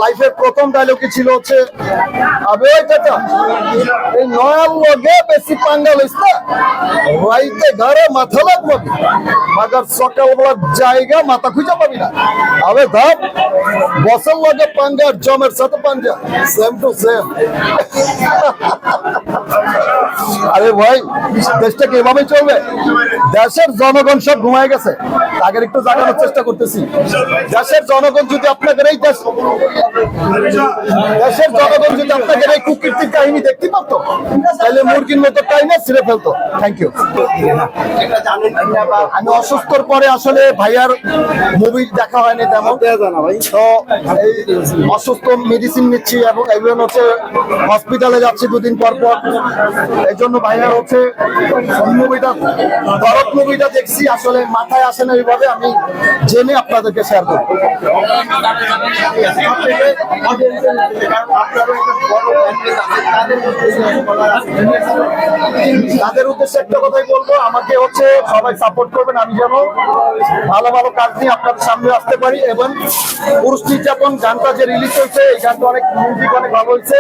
লাইফের প্রথম ডায়লগই ছিল হচ্ছে আবে ওই চাচা এই নয়াল লগে বেশি পাঙ্গা লইস না রাইতে ঘরে মাথা লাগবে মাগার সকালবেলার জায়গা মাথা খুঁজে পাবি না আবে ধাপ বসের লগে পাঙ্গা জমের সাথে পাঞ্জা সেম টু সেম আরে ভাই দেশটা কিভাবে চলবে দেশের জনগণ সব ঘুমায় গেছে তাদের একটু জাগানোর চেষ্টা করতেছি দেশের জনগণ যদি আপনাদের এই দেশের জনগণ যদি আপনাদের এই কুকীর্তির কাহিনী দেখতে পারতো তাহলে মুরগির মতো টাইমে ছিঁড়ে ফেলতো। Thank you. আমি অসুস্থর পরে আসলে ভাইয়ার মুভি দেখা হয়নি তেমন, তো এই অসুস্থ মেডিসিন নিচ্ছি এবং এগুলো হচ্ছে হসপিটালে যাচ্ছি দুদিন পর পর, এই জন্য ভাইয়ার হচ্ছে মুভিটা দরদ মুভিটা দেখছি আসলে মাথায় আসে না এইভাবে, আমি জেনে আপনাদেরকে শেয়ার করব। তাদের উদ্দেশ্যে একটা কথাই বলবো, আমাকে হচ্ছে সবাই সাপোর্ট করবেন, আমি যেন ভালো ভালো কাজ নিয়ে আপনাদের সামনে আসতে পারি। এবং পুরুষ নির্যাতন গানটা যে রিলিজ হয়েছে এই গানটা অনেক মিউজিক অনেক ভালো হয়েছে।